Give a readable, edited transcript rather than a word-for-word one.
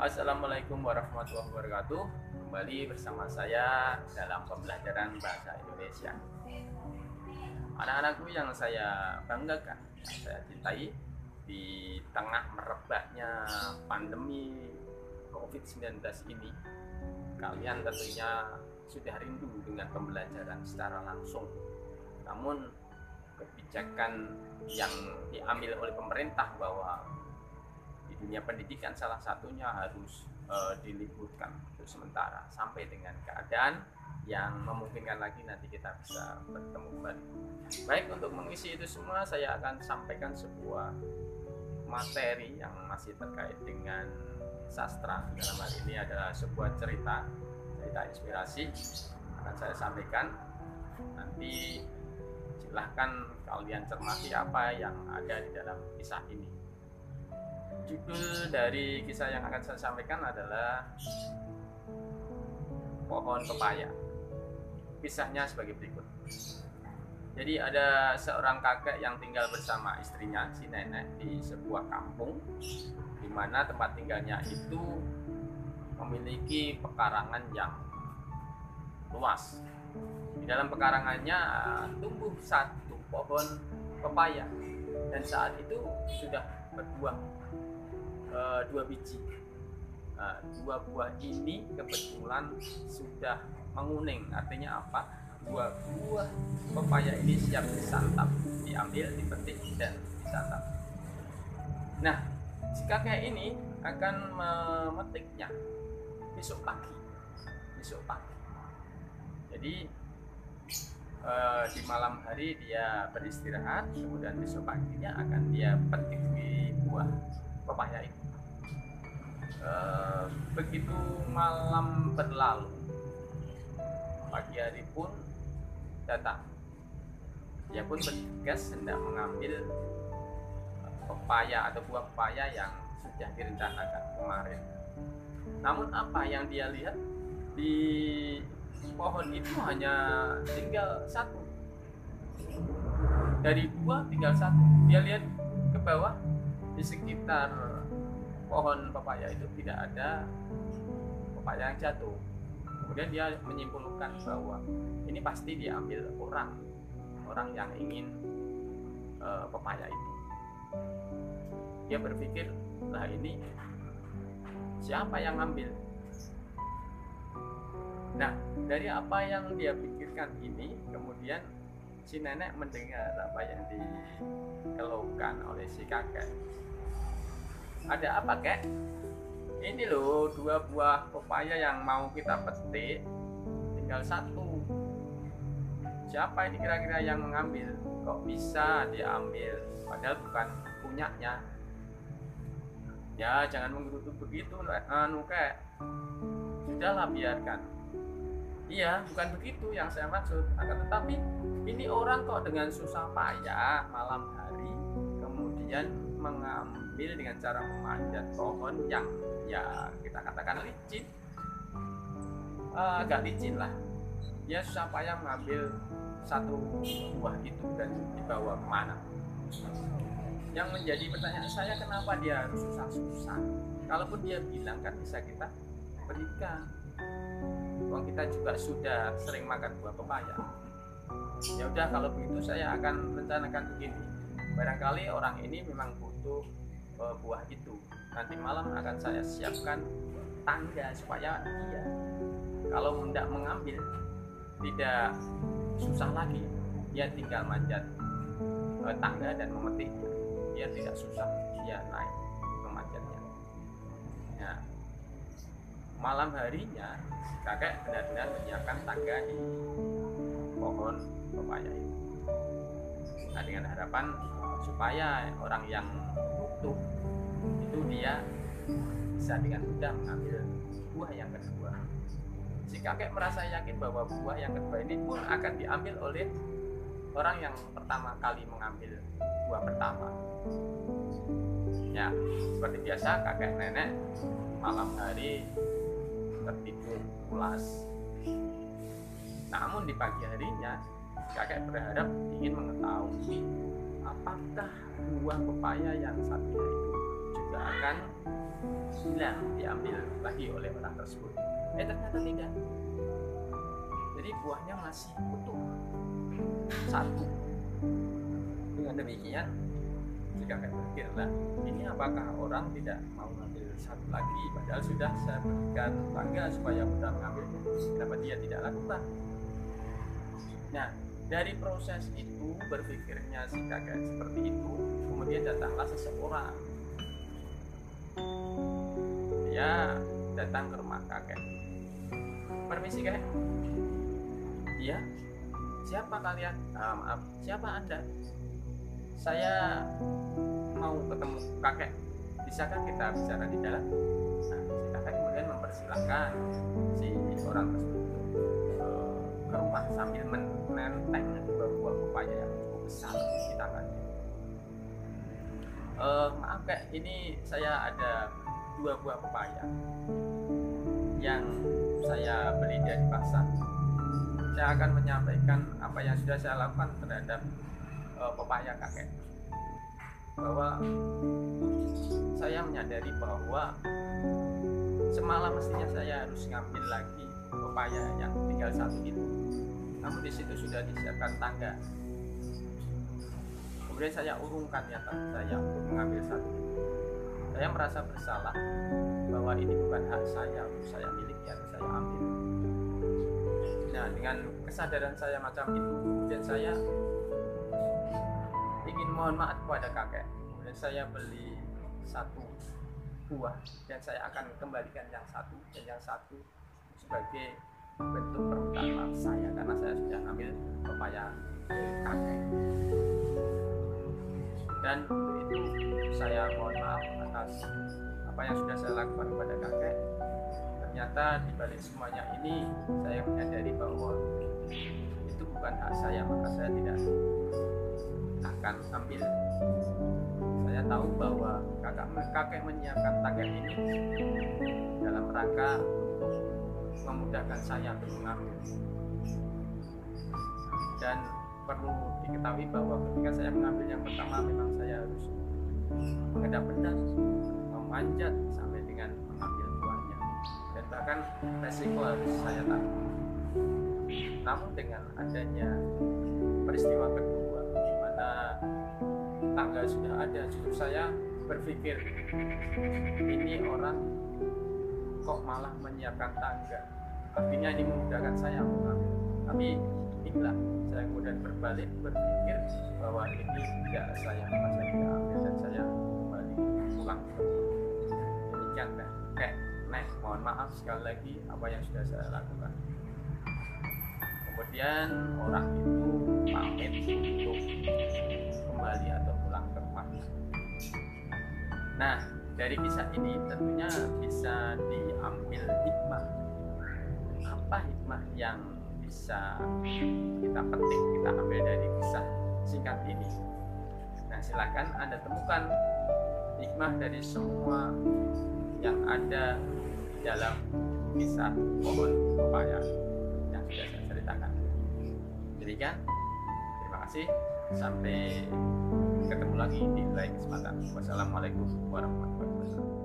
Assalamualaikum warahmatullahi wabarakatuh. Kembali bersama saya dalam pembelajaran bahasa Indonesia. Anak-anakku yang saya banggakan, yang saya cintai, di tengah merebaknya pandemi COVID-19 ini, kalian tentunya sudah rindu dengan pembelajaran secara langsung. Namun kebijakan yang diambil oleh pemerintah bahwa di dunia pendidikan salah satunya harus diliburkan untuk sementara sampai dengan keadaan yang memungkinkan lagi nanti kita bisa bertemu kembali. Baik, untuk mengisi itu semua saya akan sampaikan sebuah materi yang masih terkait dengan sastra. Dalam hal ini adalah sebuah cerita inspirasi akan saya sampaikan. Nanti silahkan kalian cermati apa yang ada di dalam kisah ini. Judul dari kisah yang akan saya sampaikan adalah Pohon Pepaya. Kisahnya sebagai berikut. Jadi ada seorang kakek yang tinggal bersama istrinya, si nenek, di sebuah kampung di mana tempat tinggalnya itu memiliki pekarangan yang luas. Di dalam pekarangannya tumbuh satu pohon pepaya dan saat itu sudah berbuah dua biji. Dua buah ini kebetulan sudah menguning. Artinya apa? Dua buah pepaya ini siap disantap, diambil, dipetik dan disantap. Nah, si kakek ini akan memetiknya besok pagi. Jadi di malam hari dia beristirahat, kemudian besok paginya akan dia petik di buah pepaya itu. Begitu malam berlalu, pagi hari pun datang. Dia pun bergegas hendak mengambil pepaya atau buah pepaya yang sudah direncanakan kemarin. Namun apa yang dia lihat, di pohon itu hanya tinggal satu. Dari dua tinggal satu. Dia lihat ke bawah, di sekitar pohon pepaya itu tidak ada pepaya yang jatuh. Kemudian dia menyimpulkan bahwa ini pasti diambil orang yang ingin pepaya itu. Dia berpikir, lah ini siapa yang ambil? Nah, dari apa yang dia pikirkan ini, kemudian si nenek mendengar apa yang dikeluhkan oleh si kakek. Ada apa, kek? Ini loh, dua buah pepaya yang mau kita petik, tinggal satu. Siapa ini kira-kira yang mengambil? Kok bisa dia ambil? Padahal bukan punyanya. Ya, jangan menggerutu begitu, kek. Sudahlah, biarkan. Iya, bukan begitu yang saya maksud. Akan tetapi ini orang kok dengan susah payah malam hari kemudian mengambil dengan cara memanjat pohon yang ya kita katakan licin, agak licin lah. Dia susah payah mengambil satu buah itu dan dibawa kemana. Yang menjadi pertanyaan saya, kenapa dia harus susah-susah? Kalaupun dia bilang kan bisa kita berikan. Uang kita juga sudah sering makan buah pepaya. Ya udah, kalau begitu saya akan rencanakan begini. Barangkali orang ini memang butuh buah itu. Nanti malam akan saya siapkan tangga supaya dia kalau hendak mengambil tidak susah lagi. Dia tinggal manjat tangga dan memetiknya. Dia tidak susah, dia naik memanjatnya. Nah, malam harinya kakek benar-benar menyiapkan tangga di pohon pepaya itu. Nah, dengan harapan supaya orang yang butuh itu dia bisa dengan mudah mengambil buah yang kedua. Si kakek merasa yakin bahwa buah yang kedua ini pun akan diambil oleh orang yang pertama kali mengambil buah pertama. Ya, seperti biasa kakek nenek malam hari tertidur pulas. Namun di pagi harinya kakek berharap ingin mengetahui apakah buah pepaya yang satunya itu juga akan hilang, diambil lagi oleh orang tersebut. Ternyata tidak. Jadi buahnya masih utuh satu. Dengan demikian, jika kakek berpikirlah, ini apakah orang tidak mau mengambil satu lagi, padahal sudah saya berikan tangga supaya mudah mengambilnya, kenapa dia tidak lakukan? Nah, dari proses itu, berpikirnya si kakek seperti itu, kemudian datanglah seseorang. Dia datang ke rumah kakek. Permisi kakek. Iya. Siapa kalian? Maaf, siapa Anda? Saya mau ketemu kakek. Bisakah kita bicara di dalam? Nah, si kakek kemudian mempersilahkan si orang tersebut ke rumah sambil menenteng dua buah pepaya yang cukup besar di tangannya. Maaf kak, ini saya ada 2 buah pepaya yang saya beli dari pasar. Saya akan menyampaikan apa yang sudah saya lakukan terhadap pepaya kakek, bahwa saya menyadari bahwa semalam mestinya saya harus ngambil lagi pepaya yang tinggal satu itu, namun di situ sudah disiapkan tangga. Kemudian saya urungkan niatan saya untuk mengambil satu. Saya merasa bersalah bahwa ini bukan hak saya, saya miliki atau saya ambil. Nah, dengan kesadaran saya macam itu, kemudian saya ingin mohon maaf kepada kakek. Kemudian saya beli 1 buah dan saya akan kembalikan yang satu, dan yang satu sebagai bentuk permintaan maaf saya karena saya sudah ambil pepaya kakek. Dan untuk itu saya mohon maaf atas apa yang sudah saya lakukan kepada kakek. Ternyata di balik semuanya ini saya menyadari bahwa itu bukan hak saya, maka saya tidak akan ambil. Saya tahu bahwa kakek menyiapkan tangga ini dalam rangka untuk memudahkan saya untuk mengambil. Dan perlu diketahui bahwa ketika saya mengambil yang pertama, memang saya harus menghadap-hadap, memanjat sampai dengan mengambil buahnya, dan bahkan resiko harus saya tanggung. Namun dengan adanya peristiwa kedua, di mana tangga sudah ada, justru saya berpikir, ini orang kok malah menyiapkan tangga, artinya ini memudahkan saya mengambil. Tapi inilah saya kemudian berbalik berpikir bahwa ini tidak saya, maka saya tidak ambil dan saya kembali pulang. Demikian kakek. Mohon maaf sekali lagi apa yang sudah saya lakukan. Kemudian orang itu pamit untuk kembali atau pulang ke rumahnya. Nah, dari kisah ini tentunya bisa diambil hikmah. Apa hikmah yang bisa kita petik, kita ambil dari kisah singkat ini? Nah, silakan Anda temukan hikmah dari semua yang ada di dalam kisah pohon pepaya yang sudah saya ceritakan. Demikian, terima kasih. Sampai ketemu lagi di lain kesempatan. Wassalamualaikum warahmatullahi wabarakatuh.